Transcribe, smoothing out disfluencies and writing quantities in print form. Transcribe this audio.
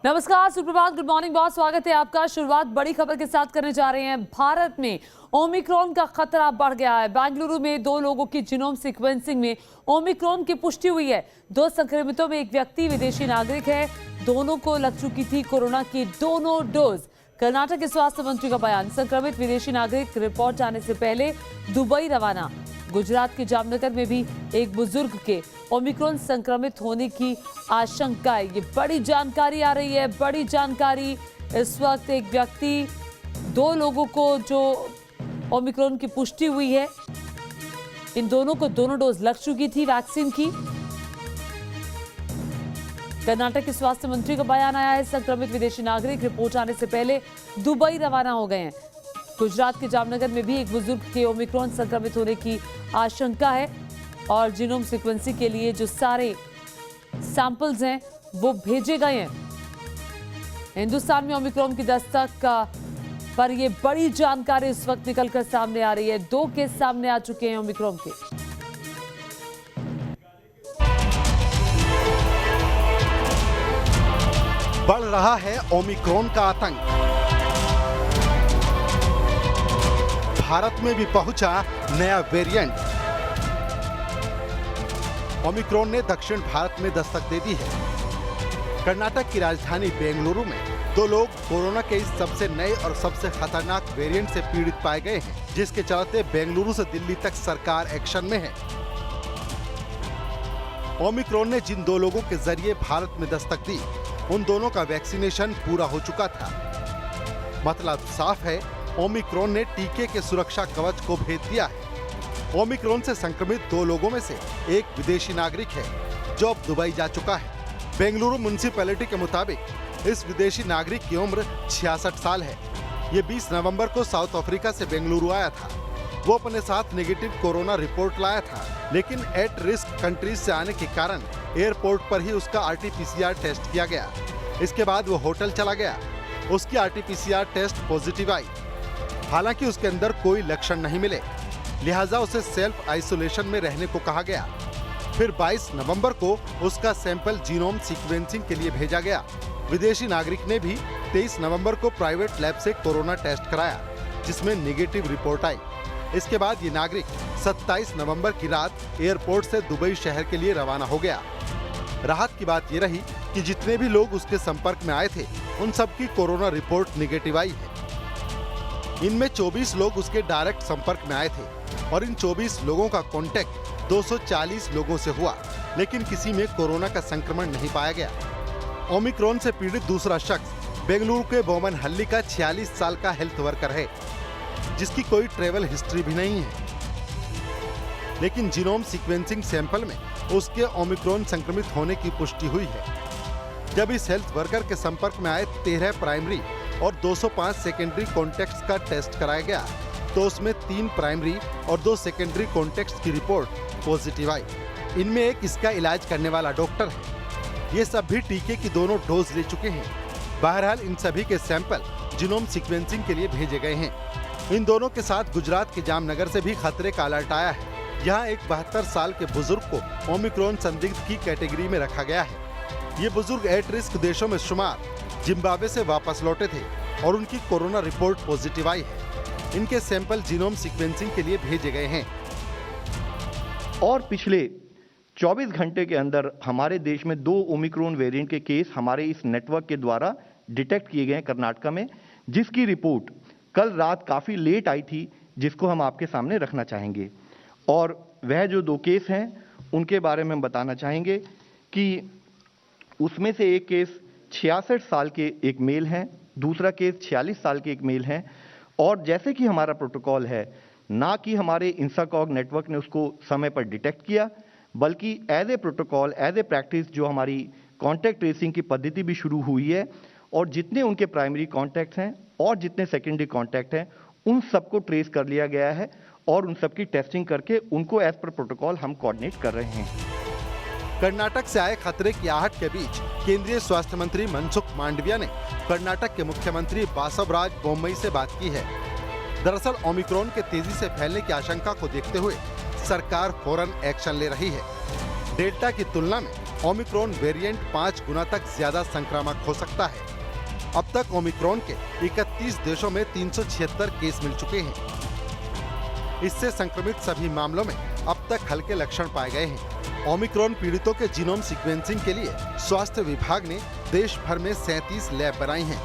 नमस्कार, सुप्रभात, good morning, बहुत स्वागत है आपका। शुरुआत बड़ी खबर के साथ करने जा रहे हैं। भारत में ओमिक्रॉन का खतरा बढ़ गया है। बेंगलुरु में 2 लोगों की जीनोम सीक्वेंसिंग में ओमिक्रॉन की पुष्टि हुई है। 2 संक्रमितों में एक व्यक्ति विदेशी नागरिक है। दोनों को लग चुकी थी कोरोना की दोनों डोज। कर्नाटक के स्वास्थ्य मंत्री का बयान, संक्रमित विदेशी नागरिक रिपोर्ट आने से पहले दुबई रवाना। गुजरात के जामनगर में भी एक बुजुर्ग के ओमिक्रॉन संक्रमित होने की आशंका है। ये बड़ी जानकारी आ रही है, बड़ी जानकारी। इस वक्त एक व्यक्ति, 2 लोगों को जो ओमिक्रॉन की पुष्टि हुई है, इन दोनों को दोनों डोज लग चुकी थी वैक्सीन की। कर्नाटक के स्वास्थ्य मंत्री का बयान आया है, संक्रमित विदेशी नागरिक रिपोर्ट आने से पहले दुबई रवाना हो गए हैं। गुजरात के जामनगर में भी एक बुजुर्ग के ओमिक्रॉन संक्रमित होने की आशंका है और जीनोम सीक्वेंसिंग के लिए जो सारे सैंपल्स हैं वो भेजे गए हैं। हिंदुस्तान में ओमिक्रॉन की दस्तक पर ये बड़ी जानकारी इस वक्त निकलकर सामने आ रही है। 2 केस सामने आ चुके हैं ओमिक्रॉन के। बढ़ रहा है ओमिक्रॉन का आतंक। भारत में भी पहुंचा नया वेरिएंट। ओमिक्रॉन ने दक्षिण भारत में दस्तक दे दी है। कर्नाटक की राजधानी बेंगलुरु में 2 लोग कोरोना के इस सबसे नए और सबसे खतरनाक वेरिएंट से पीड़ित पाए गए हैं, जिसके चलते बेंगलुरु से दिल्ली तक सरकार एक्शन में है। ओमिक्रॉन ने जिन 2 लोगों के जरिए भारत में दस्तक दी, उन दोनों का वैक्सीनेशन पूरा हो चुका था। मतलब साफ है, ओमिक्रॉन ने टीके के सुरक्षा कवच को भेद दिया है। ओमिक्रॉन से संक्रमित 2 लोगों में से एक विदेशी नागरिक है जो अब दुबई जा चुका है। बेंगलुरु म्युनिसिपैलिटी के मुताबिक इस विदेशी नागरिक की उम्र 66 साल है। ये 20 नवंबर को साउथ अफ्रीका से बेंगलुरु आया था। वो अपने साथ नेगेटिव कोरोना रिपोर्ट लाया था, लेकिन एट रिस्क कंट्रीज से आने के कारण एयरपोर्ट पर ही उसका RT-PCR टेस्ट किया गया। इसके बाद वो होटल चला गया। उसकी RT-PCR टेस्ट पॉजिटिव आई। हालांकि उसके अंदर कोई लक्षण नहीं मिले, लिहाजा उसे सेल्फ आइसोलेशन में रहने को कहा गया। फिर 22 नवंबर को उसका सैंपल जीनोम सीक्वेंसिंग के लिए भेजा गया। विदेशी नागरिक ने भी 23 नवंबर को प्राइवेट लैब से कोरोना टेस्ट कराया, जिसमें नेगेटिव रिपोर्ट आई। इसके बाद ये नागरिक 27 नवंबर की रात एयरपोर्ट से दुबई शहर के लिए रवाना हो गया। राहत की बात ये रही कि जितने भी लोग उसके संपर्क में आए थे, उन सबकी कोरोना रिपोर्ट नेगेटिव आई है। इनमें 24 लोग उसके डायरेक्ट संपर्क में आए थे और इन 24 लोगों का कांटेक्ट 240 लोगों से हुआ, लेकिन किसी में कोरोना का संक्रमण नहीं पाया गया। ओमिक्रॉन से पीड़ित दूसरा शख्स बेंगलुरु के बोमनहल्ली का 46 साल का हेल्थ वर्कर है, जिसकी कोई ट्रेवल हिस्ट्री भी नहीं है। लेकिन जीनोम सीक्वेंसिंग सैंपल में उसके ओमिक्रॉन संक्रमित होने की पुष्टि हुई है। जब इस हेल्थ वर्कर के संपर्क में आए 13 प्राइमरी और 205 सेकेंडरी कॉन्टेक्ट्स का टेस्ट कराया गया, तो उसमें 3 प्राइमरी और 2 सेकेंडरी कॉन्टेक्ट्स की रिपोर्ट पॉजिटिव आई। इनमें एक इसका इलाज करने वाला डॉक्टर है। ये सब भी टीके की दोनों डोज ले चुके हैं। बहरहाल इन सभी के सैंपल जीनोम सीक्वेंसिंग के लिए भेजे गए हैं। इन दोनों के साथ गुजरात के जामनगर से भी खतरे का अलर्ट आया है। यहाँ एक 72 साल के बुजुर्ग को ओमिक्रॉन संदिग्ध की कैटेगरी में रखा गया है। ये बुजुर्ग एट रिस्क देशों में शुमार जिम्बाब्वे से वापस लौटे थे और उनकी कोरोना रिपोर्ट पॉजिटिव आई है। इनके सैंपल जीनोम सीक्वेंसिंग के लिए भेजे गए हैं। और पिछले 24 घंटे के अंदर हमारे देश में 2 ओमिक्रॉन वेरिएंट के केस हमारे इस नेटवर्क के द्वारा डिटेक्ट किए गए हैं कर्नाटक में, जिसकी रिपोर्ट कल रात काफ़ी लेट आई थी, जिसको हम आपके सामने रखना चाहेंगे। और वह जो 2 केस हैं उनके बारे में हम बताना चाहेंगे कि उसमें से एक केस 66 साल के एक मेल हैं, दूसरा केस 46 साल के एक मेल हैं। और जैसे कि हमारा प्रोटोकॉल है, ना कि हमारे इंसाकॉग नेटवर्क ने उसको समय पर डिटेक्ट किया, बल्कि as a protocol, as a practice जो हमारी कॉन्टैक्ट ट्रेसिंग की पद्धति भी शुरू हुई है, और जितने उनके प्राइमरी कॉन्टैक्ट्स हैं और जितने सेकेंडरी कॉन्टैक्ट हैं, उन सबको ट्रेस कर लिया गया है और उन सबकी टेस्टिंग करके उनको एज पर प्रोटोकॉल हम कोऑर्डिनेट कर रहे हैं। कर्नाटक से आए खतरे की आहट के बीच केंद्रीय स्वास्थ्य मंत्री मनसुख मांडविया ने कर्नाटक के मुख्यमंत्री बासवराज बोम्मई से बात की है। दरअसल ओमिक्रॉन के तेजी से फैलने की आशंका को देखते हुए सरकार फौरन एक्शन ले रही है। डेल्टा की तुलना में ओमिक्रॉन वेरिएंट 5 गुना तक ज्यादा संक्रामक हो सकता है। अब तक ओमिक्रॉन के 31 देशों में 376 केस मिल चुके हैं। इससे संक्रमित सभी मामलों में अब तक हल्के लक्षण पाए गए हैं। ओमिक्रॉन पीड़ितों के जीनोम सीक्वेंसिंग के लिए स्वास्थ्य विभाग ने देश भर में 37 लैब बनाई हैं।